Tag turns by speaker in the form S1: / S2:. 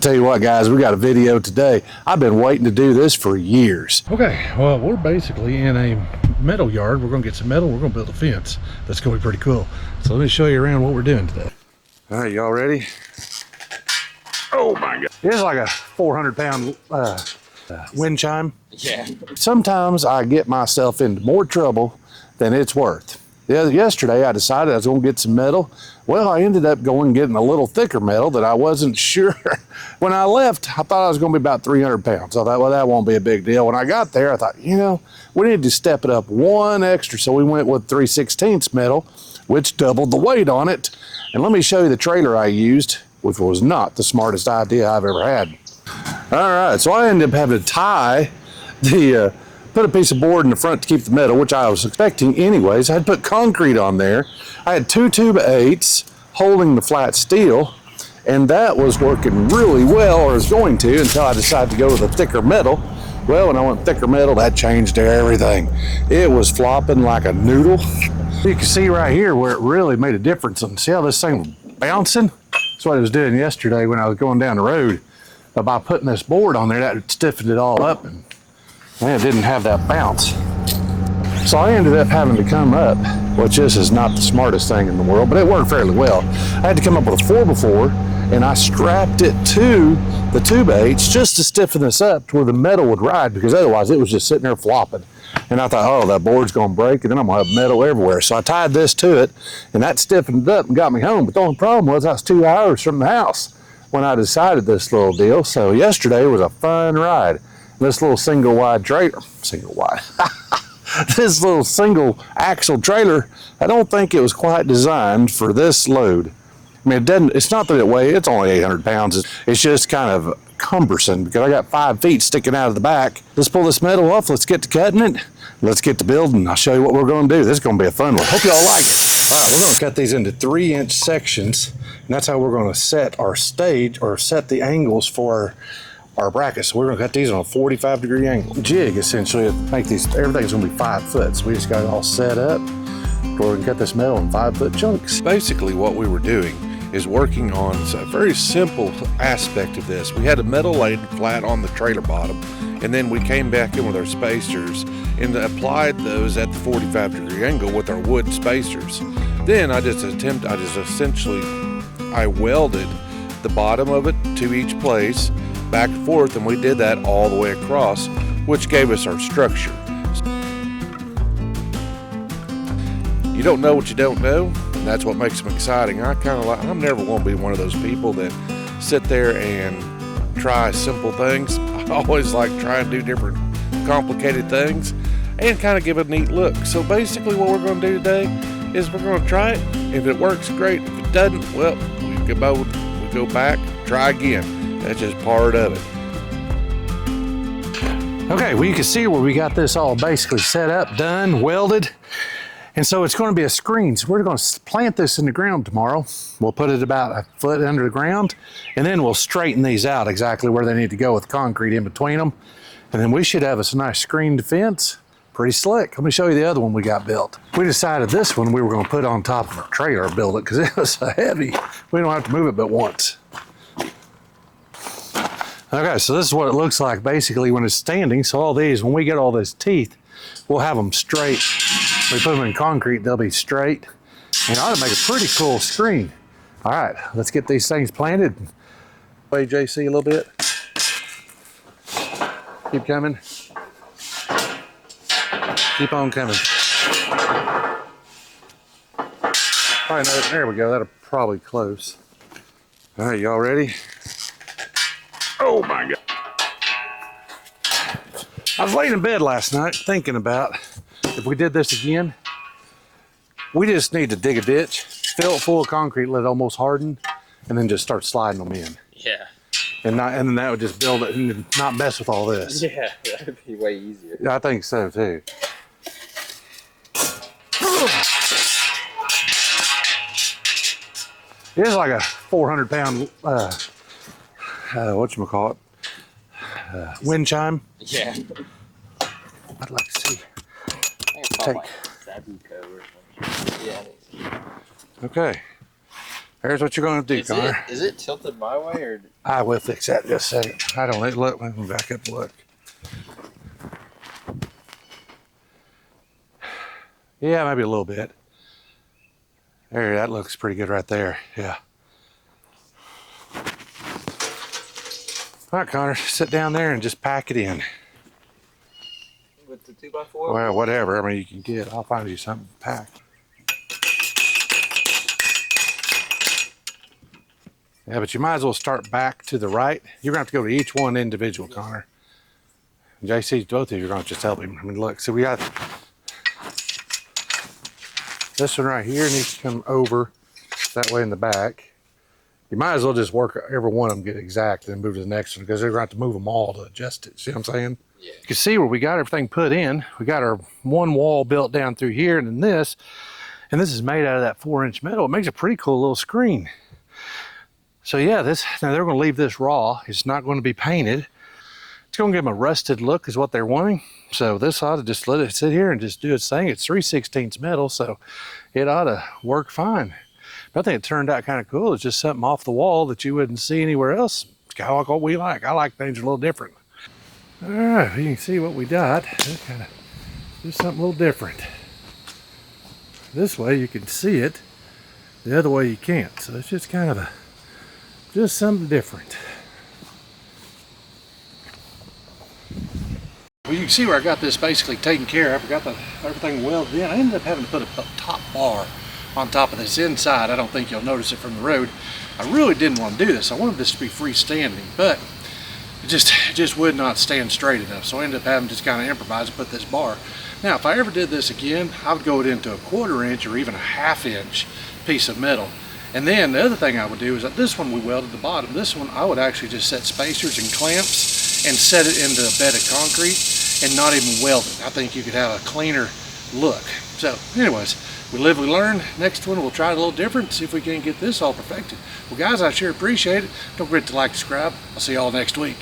S1: Tell you what, guys, we got a video today. I've been waiting to do this for years.
S2: Okay, well, we're basically in a metal yard. We're gonna get some metal. We're gonna build a fence. That's gonna be pretty cool. So let me show you around what we're doing today.
S1: All right, y'all ready? Oh my God. It's like a 400-pound wind chime.
S3: Yeah.
S1: Sometimes I get myself into more trouble than it's worth. Yesterday, I decided I was gonna get some metal. Well, I ended up going and getting a little thicker metal that I wasn't sure. When I left, I thought I was gonna be about 300 pounds. I thought, well, that won't be a big deal. When I got there, I thought, you know, we need to step it up one extra. So we went with 3/16 metal, which doubled the weight on it. And let me show you the trailer I used, which was not the smartest idea I've ever had. All right, so I ended up having to tie the, put a piece of board in the front to keep the metal, which I was expecting anyways. I had put concrete on there. I had 2 2x8s holding the flat steel, and that was working really well, or was going to, until I decided to go with a thicker metal. Well, when I went thicker metal, that changed everything. It was flopping like a noodle. You can see right here where it really made a difference. And see how this thing was bouncing? That's what it was doing yesterday when I was going down the road. But by putting this board on there, that stiffened it all up, and man, it didn't have that bounce. So I ended up having to come up, which this is not the smartest thing in the world, but it worked fairly well. I had to come up with a 4x4, and I strapped it to the 2x8s just to stiffen this up to where the metal would ride, because otherwise it was just sitting there flopping. And I thought, oh, that board's gonna break, and then I'm gonna have metal everywhere. So I tied this to it, and that stiffened it up and got me home. But the only problem was I was 2 hours from the house when I decided this little deal. So yesterday was a fun ride. This little single this little single axle trailer, I don't think it was quite designed for this load. I mean, it's not that it weighs, it's only 800 pounds. It's just kind of cumbersome because I got 5 feet sticking out of the back. Let's pull this metal off. Let's get to cutting it. Let's get to building. I'll show you what we're going to do. This is going to be a fun one. Hope y'all like it. All right, we're going to cut these into 3-inch sections, and that's how we're going to set our stage, or set the angles for our brackets. So we're going to cut these on a 45-degree angle. Jig, essentially, make these, everything's going to be 5 foot. So we just got it all set up. We're going to cut this metal in 5-foot chunks.
S4: Basically, what we were doing is working on a very simple aspect of this. We had a metal laid flat on the trailer bottom, and then we came back in with our spacers and applied those at the 45-degree angle with our wood spacers. Then I welded the bottom of it to each place, back and forth, and we did that all the way across, which gave us our structure. You don't know what you don't know, and that's what makes them exciting. I'm never going to be one of those people that sit there and try simple things. I always like try and do different complicated things and kind of give a neat look. So basically what we're going to do today is we're going to try it. If it works, great. If it doesn't, well, we go back, try again. That's just part of it.
S1: Okay, well, you can see where we got this all basically set up, done, welded. And so it's going to be a screen. So we're going to plant this in the ground tomorrow. We'll put it about a foot under the ground, and then we'll straighten these out exactly where they need to go with concrete in between them. And then we should have us a nice screened fence. Pretty slick. Let me show you the other one we got built. We decided this one we were going to put on top of our trailer, build it, because it was so heavy. We don't have to move it but once. Okay, so this is what it looks like basically when it's standing. So all these, when we get all these teeth, we'll have them straight. We put them in concrete, they'll be straight. And it ought to make a pretty cool screen. All right, let's get these things planted. Wait, JC, a little bit. Keep coming. Keep on coming. All right, there we go. That'll probably close. All right, y'all ready? Oh my God. I was laying in bed last night thinking about if we did this again, we just need to dig a ditch, fill it full of concrete, let it almost harden, and then just start sliding them in.
S3: Yeah.
S1: And then that would just build it and not mess with all this.
S3: Yeah, that would be way easier.
S1: Yeah, I think so too. It's like a 400-pound, whatchamacallit, wind chime.
S3: Yeah.
S1: I'd like to see.
S3: I think it's called like Patio or something. Yeah.
S1: Okay. There's what you're going to do, Connor.
S3: Is it tilted my way or?
S1: I will fix that in just a second. I don't need, look, let me back up and look. Yeah, maybe a little bit. There, that looks pretty good right there. Yeah. All right, Connor, sit down there and just pack it in.
S3: With the 2x4?
S1: Well, whatever. I mean, you can get. I'll find you something to pack. Yeah, but you might as well start back to the right. You're going to have to go to each one individual, Connor. JC, both of you are going to just help him. I mean, look, so we got this one right here needs to come over that way in the back. You might as well just work every one of them, get exact, and then move to the next one because they're going to have to move them all to adjust it. See what I'm saying?
S3: Yeah.
S1: You can see where we got everything put in. We got our one wall built down through here, and then this is made out of that 4-inch metal. It makes a pretty cool little screen. So yeah, now they're going to leave this raw. It's not going to be painted. It's going to give them a rusted look is what they're wanting. So this ought to just let it sit here and just do its thing. It's 3/16 metal, so it ought to work fine. But I think it turned out kind of cool. It's just something off the wall that you wouldn't see anywhere else. It's kind of like what we like. I like things a little different. All right, you can see what we got. Let's kind of do something a little different. This way you can see it. The other way you can't. So it's just kind of just something different. Well, you can see where I got this basically taken care of. I got everything welded in. I ended up having to put a top bar on top of this inside. I don't think you'll notice it from the road. I really didn't want to do this. I wanted this to be freestanding, but it just would not stand straight enough. So I ended up having to just kind of improvise and put this bar. Now, if I ever did this again, I would go it into a 1/4 inch or even a 1/2 inch piece of metal. And then the other thing I would do is that this one we welded the bottom. This one I would actually just set spacers and clamps and set it into a bed of concrete and not even weld it. I think you could have a cleaner look. So anyways, we live, we learn. Next one we'll try it a little different, see if we can get this all perfected. Well guys, I sure appreciate it. Don't forget to like, subscribe. I'll see y'all next week.